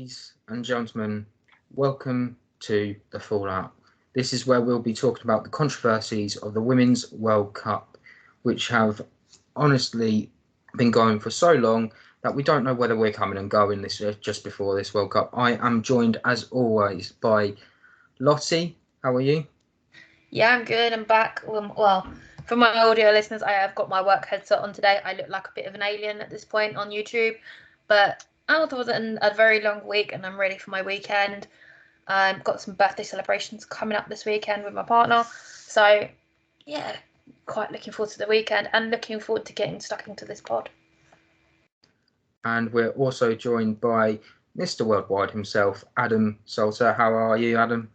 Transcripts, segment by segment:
Ladies and gentlemen, welcome to the Fallout. This is where we'll be talking about the controversies of the Women's World Cup, which have honestly been going for so long that we don't know whether we're coming and going this just before this World Cup. I am joined, as always, by Lottie. How are you? Yeah, I'm good. I'm back. Well, for my audio listeners, I have got my work headset on today. I look like a bit of an alien at this point on YouTube, but other than a very long week, and I'm ready for my weekend. Got some birthday celebrations coming up this weekend with my partner, so yeah, quite looking forward to the weekend and looking forward to getting stuck into this pod. And we're also joined by Mr. Worldwide himself, Adam Salter. How are you, Adam?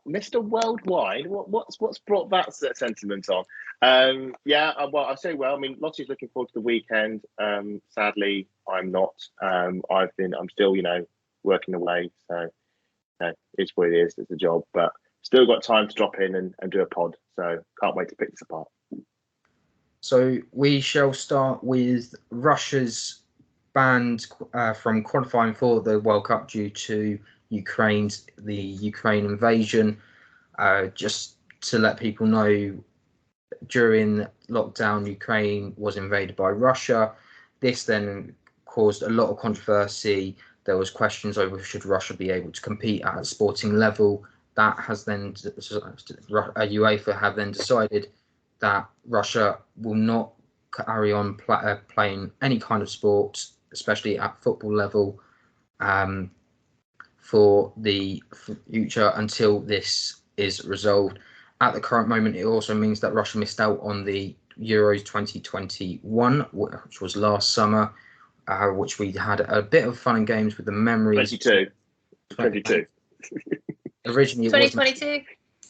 Mr. Worldwide, what's brought that sentiment on? Well, I say well. I mean, Lottie's looking forward to the weekend. Sadly, I'm not. I'm still, working away. So, it's what it is. It's a job, but still got time to drop in and do a pod. So, can't wait to pick this apart. So we shall start with Russia's banned from qualifying for the World Cup due to the Ukraine invasion. Just to let people know, during lockdown, Ukraine was invaded by Russia. This then caused a lot of controversy. There was questions over should Russia be able to compete at a sporting level. That has then UEFA have then decided that Russia will not carry on playing any kind of sport, especially at football level, for the future until this is resolved. At the current moment, it also means that Russia missed out on the Euros 2021, which was last summer, which we had a bit of fun and games with the memories. 22. Originally, 2022.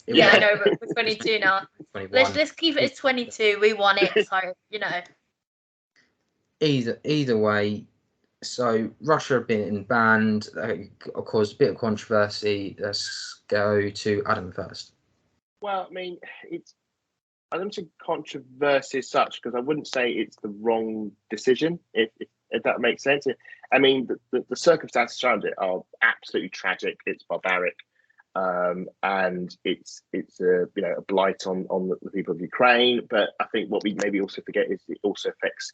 Yeah, I know, but we're 22 now. 21. Let's keep it as 22. We won it, so Either way. So Russia have been banned, caused a bit of controversy. Let's go to Adam first. Well, I mean, I don't think controversy as such, because I wouldn't say it's the wrong decision, if that makes sense. I mean, the circumstances around it are absolutely tragic. It's barbaric, and it's a blight on the people of Ukraine. But I think what we maybe also forget is it also affects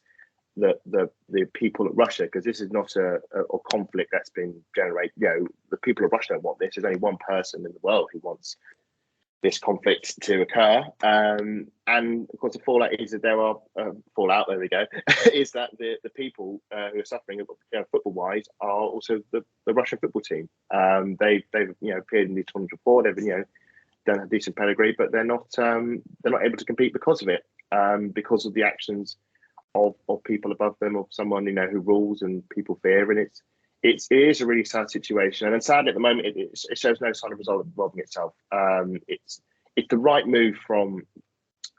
the people of Russia, because this is not a conflict that's been generated. The people of Russia don't want this. There's only one person in the world who wants this conflict to occur, and of course the fallout is that there are There we go. Is that the people who are suffering football wise are also the Russian football team. They've appeared in these tournaments before. They've done a decent pedigree, but they're not able to compete because of it, because of the actions of people above them, of someone who rules and people fear. And it is a really sad situation, and then sadly at the moment it shows no sign of resolving itself. It's the right move from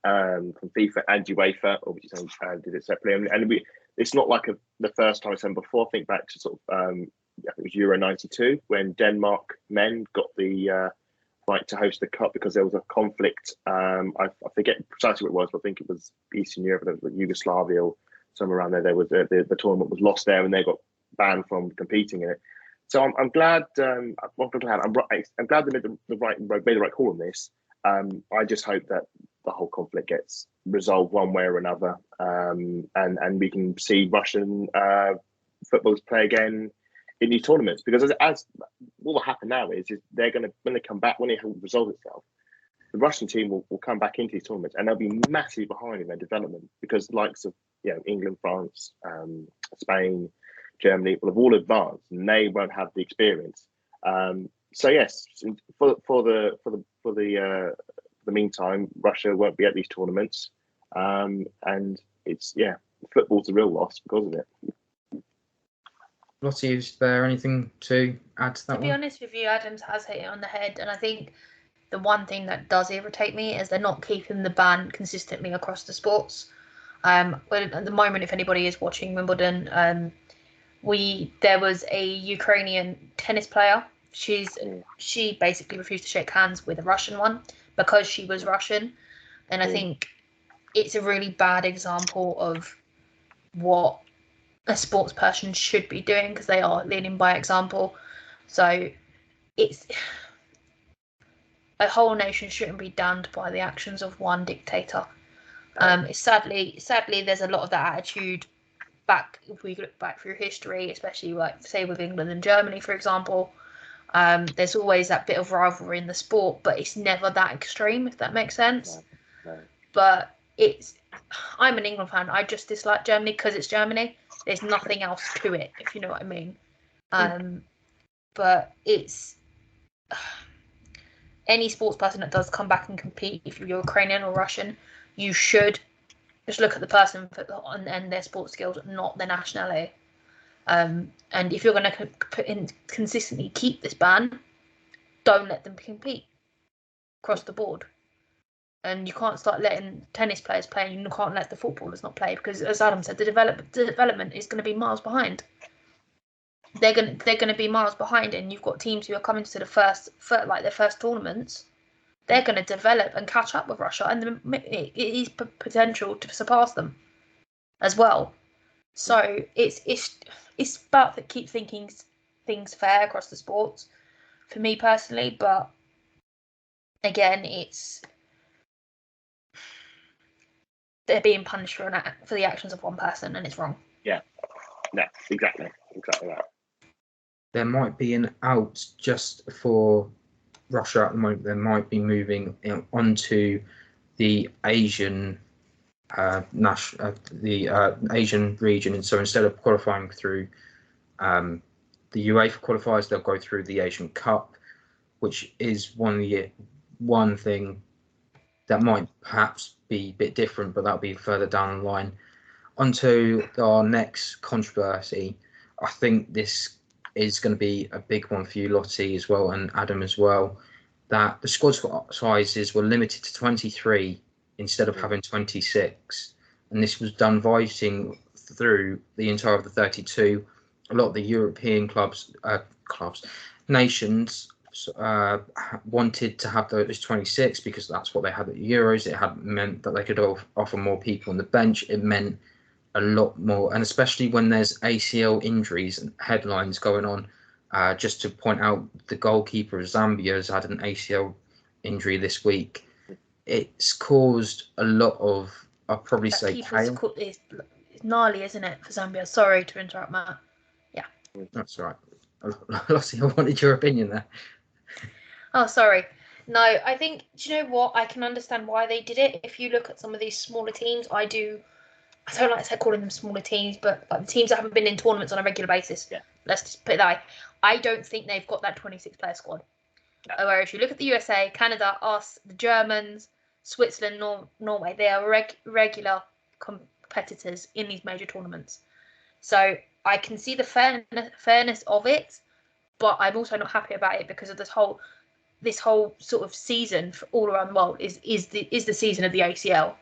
FIFA and UEFA, obviously did it separately, and it's not like the first time it's done before. Think back to sort of I think it was Euro '92 when Denmark men got the right to host the cup because there was a conflict. I forget precisely what it was, but I think it was Eastern Europe, like Yugoslavia or somewhere around there. There was the tournament was lost there, and they got banned from competing in it. So I'm glad. I'm glad they made the right call on this. I just hope that the whole conflict gets resolved one way or another, and we can see Russian footballers play again in these tournaments. Because as what will happen now is they're going to, when they come back, when it resolves itself, the Russian team will come back into these tournaments and they'll be massively behind in their development, because the likes of England, France, Spain, Germany will have all advanced and they won't have the experience. So yes, for the meantime, Russia won't be at these tournaments, and it's football's a real loss because of it. Lottie, is there anything to add to that? To be honest with you, Adams has hit it on the head, and I think the one thing that does irritate me is they're not keeping the ban consistently across the sports. Well, at the moment, if anybody is watching Wimbledon, there was a Ukrainian tennis player. She basically refused to shake hands with a Russian one because she was Russian, and I think it's a really bad example of what a sports person should be doing, because they are leading by example. So it's a whole nation shouldn't be damned by the actions of one dictator. Sadly, there's a lot of that attitude back. If we look back through history, especially like say with England and Germany, for example, there's always that bit of rivalry in the sport, but it's never that extreme, if that makes sense. No. But I'm an England fan. I just dislike Germany because it's Germany. There's nothing else to it, if you know what I mean. But it's any sports person that does come back and compete, if you're Ukrainian or Russian, you should just look at the person and their sports skills, not their nationality. And if you're going to consistently keep this ban, don't let them compete across the board. And you can't start letting tennis players play, and you can't let the footballers not play, because as Adam said, the development is going to be miles behind. They're going to be miles behind, and you've got teams who are coming to their first tournaments. They're going to develop and catch up with Russia, and it is potential to surpass them as well. So it's about to keep thinking things fair across the sports for me personally, but again, they're being punished for the actions of one person, and it's wrong. Yeah, exactly that. There might be an out just for Russia at the moment. They might be moving onto the Asian Asian region, and so instead of qualifying through the UEFA qualifiers, they'll go through the Asian Cup, which is one thing that might perhaps be a bit different, but that'll be further down the line. Onto our next controversy. I think this is going to be a big one for you, Lottie, as well, and Adam as well, that the squad sizes were limited to 23 instead of having 26. And this was done voting through the entire of the 32. A lot of the European nations wanted to have those 26 because that's what they had at the Euros. It had meant that they could offer more people on the bench. It meant a lot more, and especially when there's ACL injuries and headlines going on. Just to point out, the goalkeeper of Zambia has had an ACL injury this week. It's caused a lot of, I'll probably say, chaos. It's gnarly, isn't it, for Zambia? Sorry to interrupt, Matt. Yeah. That's right. Lottie, I wanted your opinion there. Oh, sorry. No, I think, do you know what? I can understand why they did it. If you look at some of these smaller teams, I don't like to calling them smaller teams, but like the teams that haven't been in tournaments on a regular basis. Yeah. Let's just put it that way. I don't think they've got that 26-player squad. No. Whereas if you look at the USA, Canada, us, the Germans, Switzerland, Norway, they are regular competitors in these major tournaments. So I can see the fairness of it, but I'm also not happy about it because of this whole sort of season for all around the world is the season of the ACL.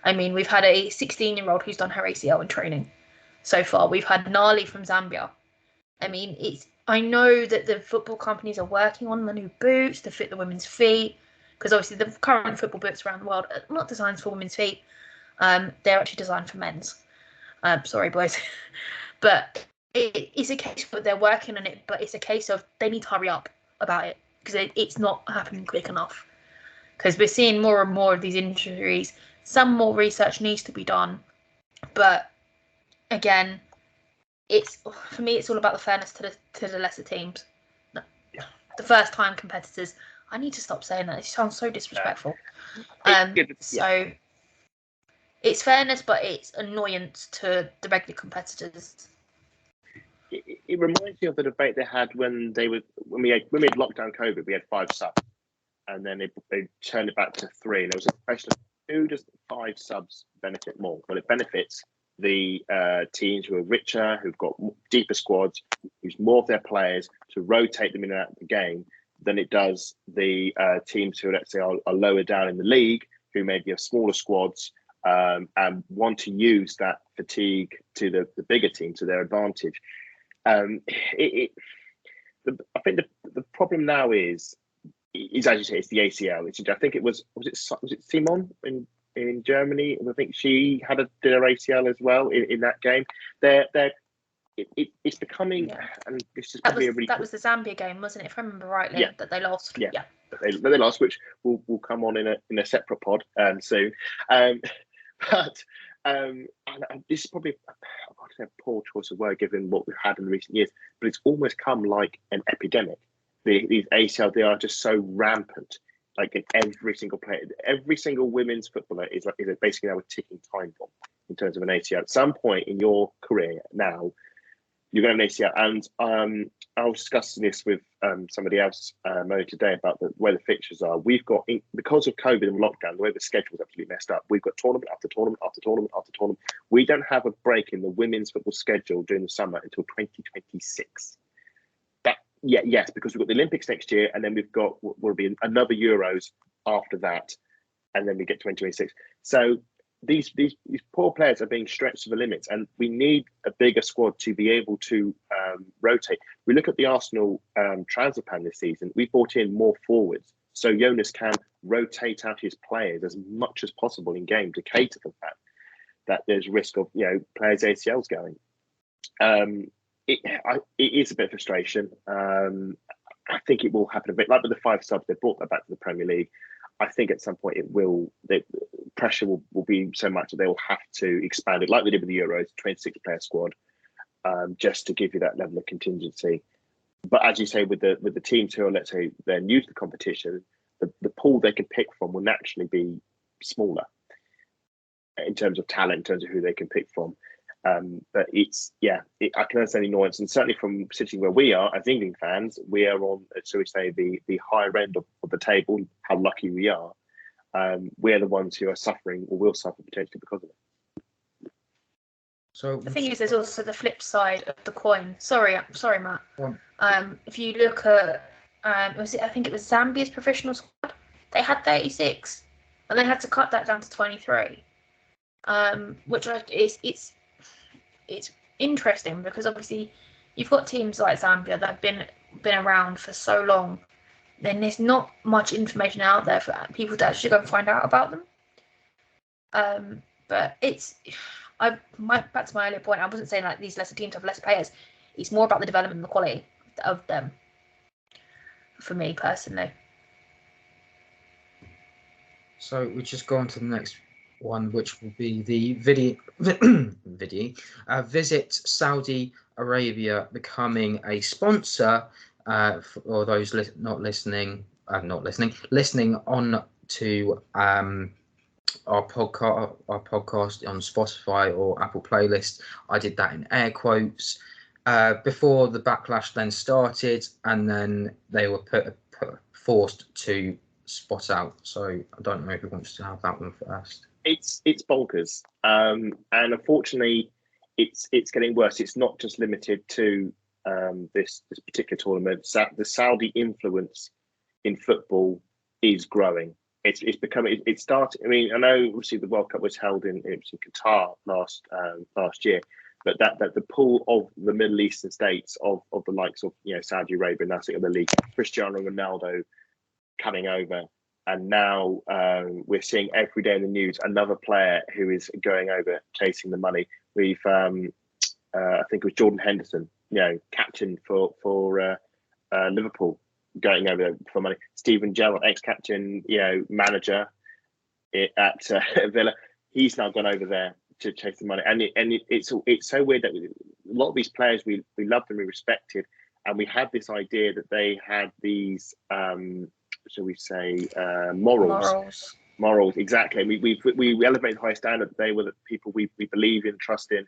I mean, we've had a 16-year-old who's done her ACL in training so far. We've had Nali from Zambia. I mean, I know that the football companies are working on the new boots to fit the women's feet, because obviously the current football boots around the world are not designed for women's feet. They're actually designed for men's. Sorry, boys. But it's a case where they're working on it, but it's a case of they need to hurry up about it because it's not happening quick enough. Because we're seeing more and more of these injuries. Some more research needs to be done, but again, for me, it's all about the fairness to the lesser teams, the first-time competitors. I need to stop saying that. It sounds so disrespectful. So it's fairness, but it's annoyance to the regular competitors. It reminds me of the debate they had when we had lockdown COVID. We had 5 subs, and then they turned it back to 3. And there was a question of who does 5 subs benefit more? Well, it benefits the teams who are richer, who've got deeper squads, use more of their players to rotate them in and out of the game, than it does the teams who, let's say, are lower down in the league, who maybe have smaller squads and want to use that fatigue to the bigger team to their advantage. I think the problem now is as you say, it's the ACL. I think it was it Simon in Germany? I think she did her ACL as well in that game. it's becoming, Yeah. and this is That probably was the Zambia game, wasn't it? If I remember rightly, Yeah. that they lost. Yeah. Yeah. They lost, which will come on in a separate pod soon. But and this is probably, I want to say a poor choice of word given what we've had in recent years, but it's almost come like an epidemic. These ACL, they are just so rampant. Like in every single player, every single women's footballer is basically now a ticking time bomb in terms of an ACL. At some point in your career now, you're going to have an ACL. And I was discussing this with somebody else earlier today about where the fixtures are. We've got, because of COVID and lockdown, the way the schedule is absolutely messed up. We've got tournament after tournament after tournament after tournament. We don't have a break in the women's football schedule during the summer until 2026. Yes, because we've got the Olympics next year, and then we've got will be another Euros after that, and then we get 2026. So these poor players are being stretched to the limits, and we need a bigger squad to be able to rotate. We look at the Arsenal transfer plan this season. We brought in more forwards, so Jonas can rotate out his players as much as possible in game to cater for the fact that there's risk of players' ACLs going. It is a bit of frustration. I think it will happen a bit like with the 5 subs. They brought that back to the Premier League. I think at some point the pressure will be so much that they will have to expand it, like they did with the Euros, 26-player squad, just to give you that level of contingency. But as you say, with the teams who are, let's say, they're new to the competition, the pool they can pick from will naturally be smaller in terms of talent, in terms of who they can pick from. But I can understand the annoyance, and certainly from sitting where we are as England fans, we are on, so we say, the higher end of the table. How lucky we are! We're the ones who are suffering, or will suffer potentially because of it. So the thing is, there's also the flip side of the coin. Sorry, Matt. Yeah. If you look at, I think it was Zambia's professional squad. They had 36, and they had to cut that down to 23. Which it's interesting because obviously you've got teams like Zambia that have been around for so long. Then there's not much information out there for people to actually go and find out about them. But back to my earlier point, I wasn't saying like these lesser teams have less players. It's more about the development and the quality of them. For me personally. So we just go on to the next one, which will be the Visit Saudi Arabia becoming a sponsor for those listening on to our podcast on Spotify or Apple Playlist. I did that in air quotes before the backlash then started, and then they were forced to spot out. So I don't know who wants to have that one first. It's bonkers, and unfortunately, it's getting worse. It's not just limited to this particular tournament. The Saudi influence in football is growing. It's becoming. It started. I mean, I know obviously the World Cup was held in Qatar last year, but that the pool of the Middle Eastern states of the likes of Saudi Arabia, now sitting in the league, Cristiano Ronaldo coming over. And now we're seeing every day in the news another player who is going over chasing the money. We've, I think it was Jordan Henderson, captain for Liverpool, going over there for money. Steven Gerrard, ex-captain, manager at Villa, he's now gone over there to chase the money. And it's so weird that a lot of these players we loved and we respected, and we had this idea that they had these. Shall we say morals, exactly. We elevated high standard. They were the people we believe in, trust in,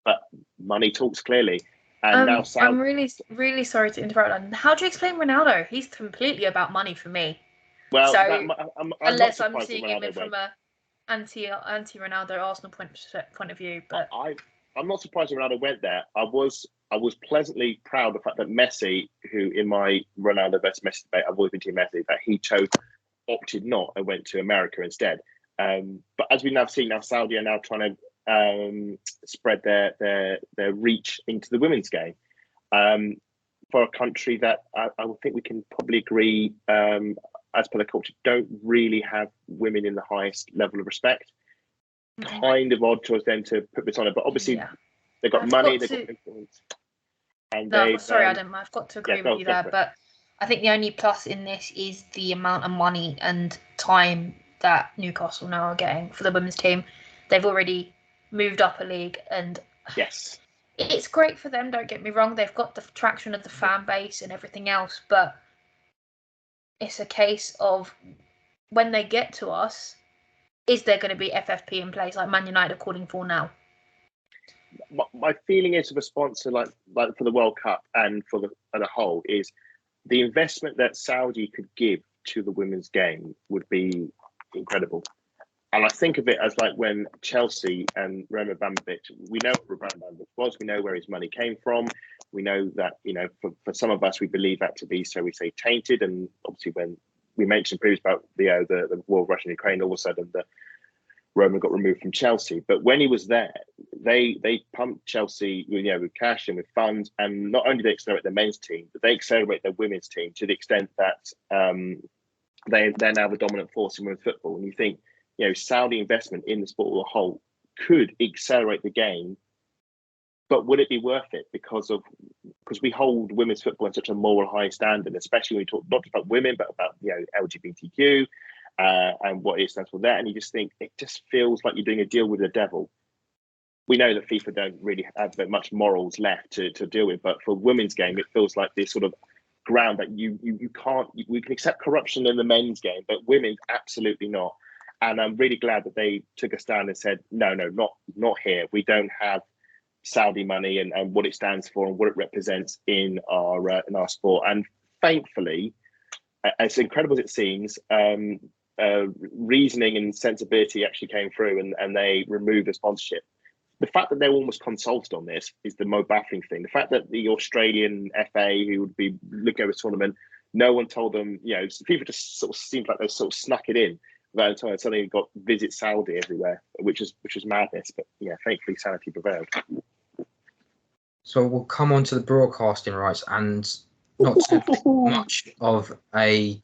but money talks clearly. And now I'm really sorry to interrupt. How do you explain Ronaldo? He's completely about money for me. Well, so unless I'm seeing him from a anti-Ronaldo Arsenal point of view, but I'm not surprised Ronaldo went there. I was pleasantly proud of the fact that Messi, who in my Ronaldo versus Messi debate, I've always been Team Messi, that he opted not and went to America instead. But as we now see, Saudi are now trying to spread their reach into the women's game for a country that I would think we can probably agree, as per the culture, don't really have women in the highest level of respect. Kind of odd choice then to put this on it, but obviously They've got money, they've got influence. And sorry, Adam, I've got to agree with you there, but I think the only plus in this is the amount of money and time that Newcastle now are getting for the women's team. They've already moved up a league, and yes, it's great for them, don't get me wrong. They've got the traction of the fan base and everything else, but it's a case of when they get to us, is there going to be FFP in place like Man United are calling for now? My feeling is of a sponsor like for the World Cup and for the whole is the investment that Saudi could give to the women's game would be incredible. And I think of it as like when Chelsea and Roman Abramovich, we know what Roman Abramovich was, we know where his money came from. We know that, for some of us, we believe that to be, so we say, tainted. And obviously when we mentioned previously about the war of Russia and Ukraine, all of a sudden the Roman got removed from Chelsea. But when he was there, they pumped Chelsea with cash and with funds. And not only did they accelerate their men's team, but they accelerate their women's team to the extent that they're now the dominant force in women's football. And you think, Saudi investment in the sport as a whole could accelerate the game, but would it be worth it? Because we hold women's football in such a moral high standard, especially when we talk not just about women, but about LGBTQ and what it stands for there. And you just think it just feels like you're doing a deal with the devil. We know that FIFA don't really have that much morals left to deal with, but for women's game, it feels like this sort of ground that you can't. We can accept corruption in the men's game, but women absolutely not. And I'm really glad that they took a stand and said, no, not here. We don't have Saudi money and what it stands for and what it represents in our sport. And thankfully, as incredible as it seems, reasoning and sensibility actually came through and they removed the sponsorship. The fact that they were almost consulted on this is the most baffling thing. The fact that the Australian FA, who would be looking over the tournament, no one told them, people just sort of seemed like they sort of snuck it in. That suddenly got visit Saudi everywhere, which is madness. But thankfully sanity prevailed. So we'll come on to the broadcasting rights, and not too much of a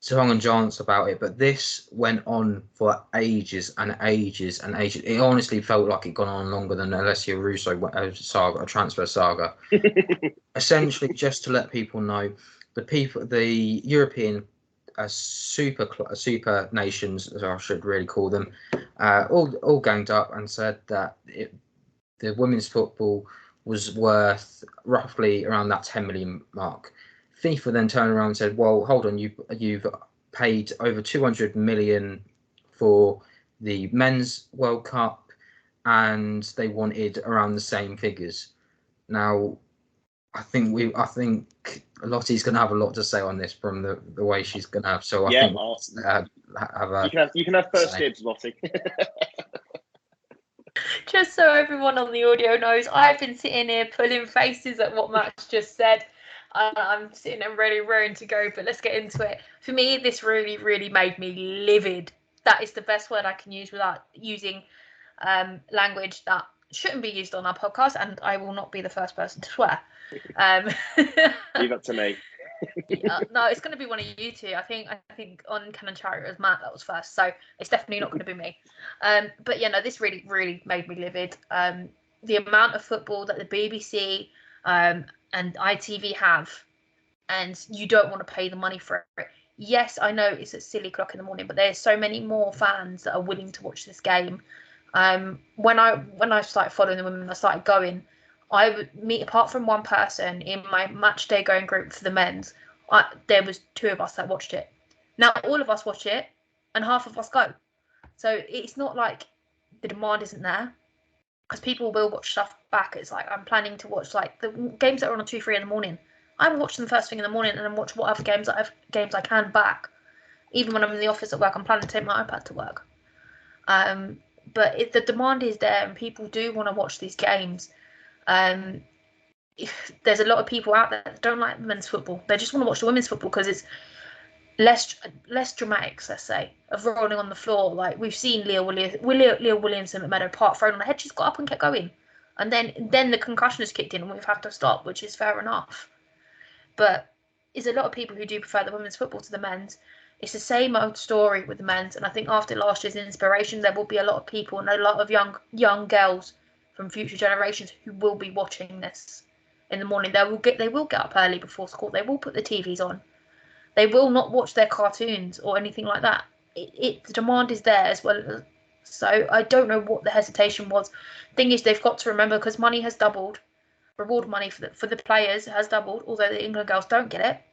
song and dance about it, but this went on for ages and ages and ages. It honestly felt like it gone on longer than Alessia Russo saga, a transfer saga. Essentially, just to let people know, the European super nations, as I should really call them, all ganged up and said that the women's football was worth roughly around that 10 million mark. FIFA then turned around and said, well, hold on, you've paid over 200 million for the men's World Cup, and they wanted around the same figures. Now, I think Lottie's going to have a lot to say on this from the way she's going to have. So I think you can have first dibs, Lottie. Just so everyone on the audio knows, I've been sitting here pulling faces at what Max just said. I'm sitting there ready, raring to go, but let's get into it. For me, this really, really made me livid. That is the best word I can use without using language that shouldn't be used on our podcast, and I will not be the first person to swear. Leave that to me. No, it's going to be one of you two. I think on Canon Chariot it was Matt that was first, so it's definitely not going to be me. But this really, really made me livid. The amount of football that the BBC and ITV have, and you don't want to pay the money for it. Yes, I know it's at silly o'clock in the morning, but there's so many more fans that are willing to watch this game. When I started following the women, I started going. I would meet, apart from one person in my match day going group for the men's, there was two of us that watched it. Now all of us watch it and half of us go. So it's not like the demand isn't there, because people will watch stuff back. It's like I'm planning to watch like the games that are on at 2-3 in the morning. I'm watching them first thing in the morning and then watch what other games I can back. Even when I'm in the office at work, I'm planning to take my iPad to work. But the demand is there and people do want to watch these games. There's a lot of people out there that don't like men's football. They just want to watch the women's football because it's less dramatics, let's say, of rolling on the floor. Like we've seen Leah Williamson at Meadow Park thrown on the head. She's got up and kept going, and then the concussion has kicked in and we've had to stop, which is fair enough. But there's a lot of people who do prefer the women's football to the men's. It's the same old story with the men's, and I think after last year's inspiration, there will be a lot of people and a lot of young girls from future generations who will be watching this in the morning. They will get up early before school. They will put the TVs on. They will not watch their cartoons or anything like that. The demand is there as well. So I don't know what the hesitation was. Thing is, they've got to remember, because money has doubled. Reward money for the players has doubled, although the England girls don't get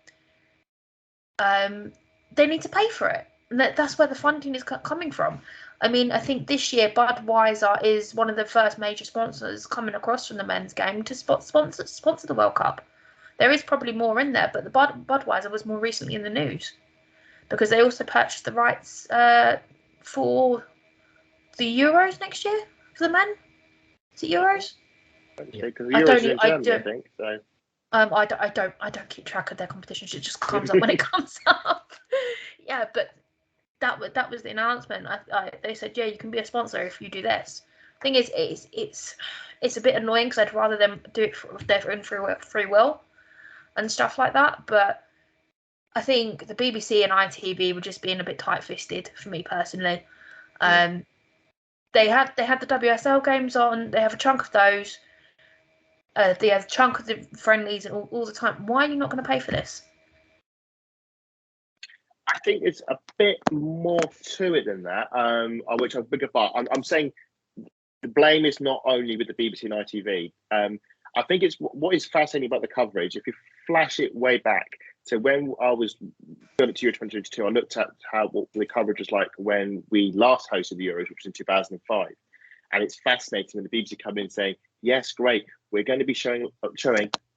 it. They need to pay for it. And that's where the funding is coming from. I mean, I think this year Budweiser is one of the first major sponsors coming across from the men's game to sponsor the World Cup. There is probably more in there, but the Budweiser was more recently in the news because they also purchased the rights for the Euros next year for the men. Is it Euros? Because the Euros are in Germany, I think. So. I don't keep track of their competitions. It just comes up when it comes up. Yeah, but that was the announcement. They said, yeah, you can be a sponsor if you do this. Thing is, it's a bit annoying because I'd rather them do it for their own free will and stuff like that. But I think the BBC and ITV were just being a bit tight-fisted for me personally. They had the WSL games on. They have a chunk of those. They have a chunk of the friendlies and all the time. Why are you not going to pay for this? I think it's a bit more to it than that, which I'm big about. I'm saying the blame is not only with the BBC and ITV. I think it's what is fascinating about the coverage. If you flash it way back to when I was going to Euro 2022, I looked at what the coverage was like when we last hosted the Euros, which was in 2005. And it's fascinating when the BBC come in saying, yes, great, we're going to be showing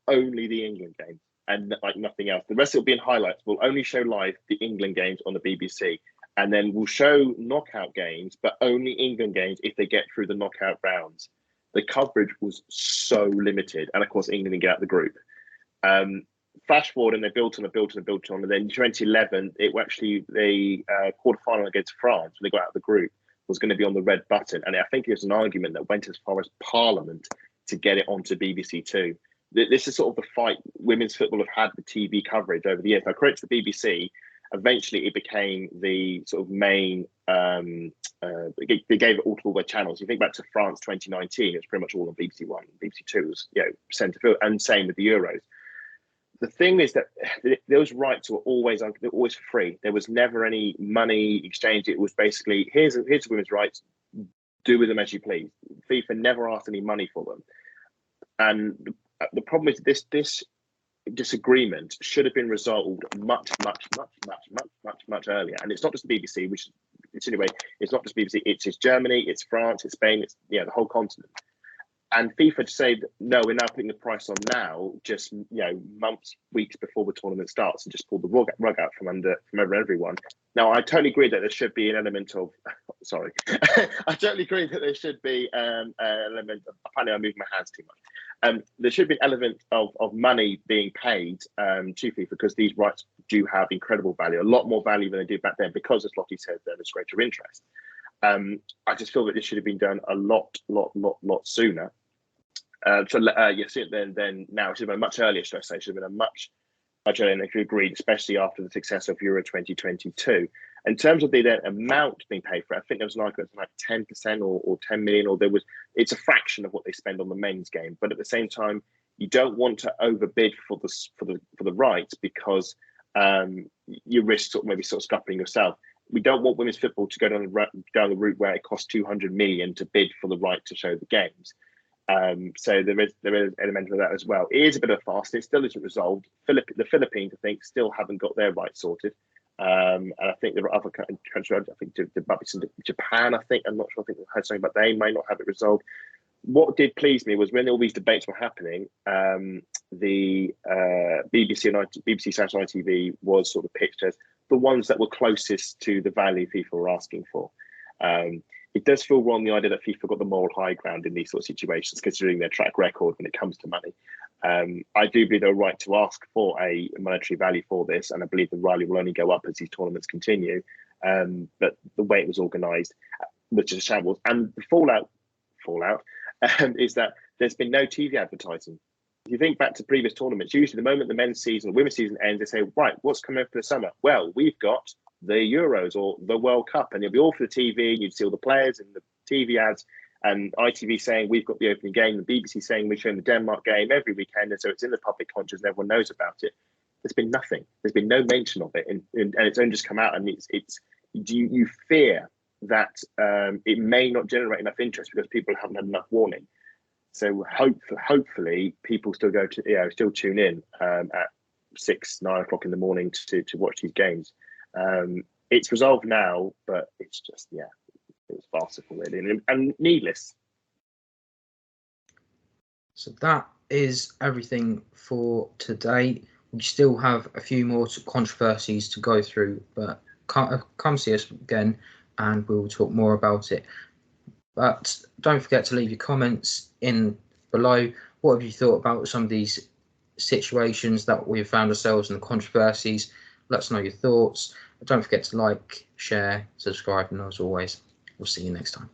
only the England games and like nothing else. The rest will be in highlights. We'll only show live the England games on the BBC. And then we'll show knockout games, but only England games if they get through the knockout rounds. The coverage was so limited. And of course, England didn't get out of the group. Flash forward and they built on. And then in 2011, it was actually the quarterfinal against France when they got out of the group was going to be on the red button. And I think it was an argument that went as far as Parliament to get it onto BBC Two. This is sort of the fight women's football have had with TV coverage over the years. Now, credit to the BBC, eventually it became the sort of main, they gave it all to all their channels. You think back to France 2019, it was pretty much all on BBC One. BBC Two was, centre field, and same with the Euros. The thing is that those rights were always for free. There was never any money exchange. It was basically, here's the women's rights, do with them as you please. FIFA never asked any money for them. And the problem is this disagreement should have been resolved much earlier. And it's not just the BBC, it's not just BBC, it's Germany, it's France, it's Spain, it's the whole continent. And FIFA to say, no, we're now putting the price on now, just months, weeks before the tournament starts, and just pull the rug out from over everyone. Now, I totally agree that there should be an element of, sorry, I totally agree that there should be an element of, apparently I'm moving my hands too much. There should be an element of money being paid to FIFA because these rights do have incredible value, a lot more value than they did back then because, as Lottie said, there's greater interest. I just feel that this should have been done a lot sooner. Then now it should have been much earlier, should I say? It should have been a much earlier, and they could agree, especially after the success of Euro 2022. In terms of the amount being paid for it, I think there was an argument like 10% or 10 million, or it's a fraction of what they spend on the men's game. But at the same time, you don't want to overbid for the rights because you risk maybe scuppering yourself. We don't want women's football to go down the route where it costs 200 million to bid for the right to show the games. So there is an element of that as well. It is a bit of a fast. It still isn't resolved. The Philippines, I think, still haven't got their rights sorted. And I think there are other countries. I think Japan. I'm not sure. I think I heard something, but they may not have it resolved. What did please me was when all these debates were happening, the BBC and BBC/ITV was sort of pitched as the ones that were closest to the value FIFA were asking for. It does feel wrong, the idea that FIFA got the moral high ground in these sort of situations, considering their track record when it comes to money. I do believe they're right to ask for a monetary value for this, and I believe the value will only go up as these tournaments continue. But the way it was organised, which is a shambles, and the fallout is that there's been no TV advertising. If you think back to previous tournaments, usually the moment the men's season, women's season ends, they say, right, what's coming up for the summer? Well, we've got the Euros or the World Cup, and it'll be all for the TV, and you'd see all the players and the TV ads, and ITV saying we've got the opening game, the BBC saying we're showing the Denmark game every weekend, and so it's in the public conscious and everyone knows about it. There's been nothing. There's been no mention of it, and it's only just come out. And you fear that it may not generate enough interest because people haven't had enough warning. So hopefully people still still tune in at 6-9 o'clock in the morning to watch these games. It's resolved now, but it's just it was farcical really and needless. So that is everything for today. We still have a few more controversies to go through, but come see us again and we will talk more about it. But don't forget to leave your comments in below. What have you thought about some of these situations that we've found ourselves in, the controversies? Let us know your thoughts. Don't forget to like, share, subscribe, and as always, we'll see you next time.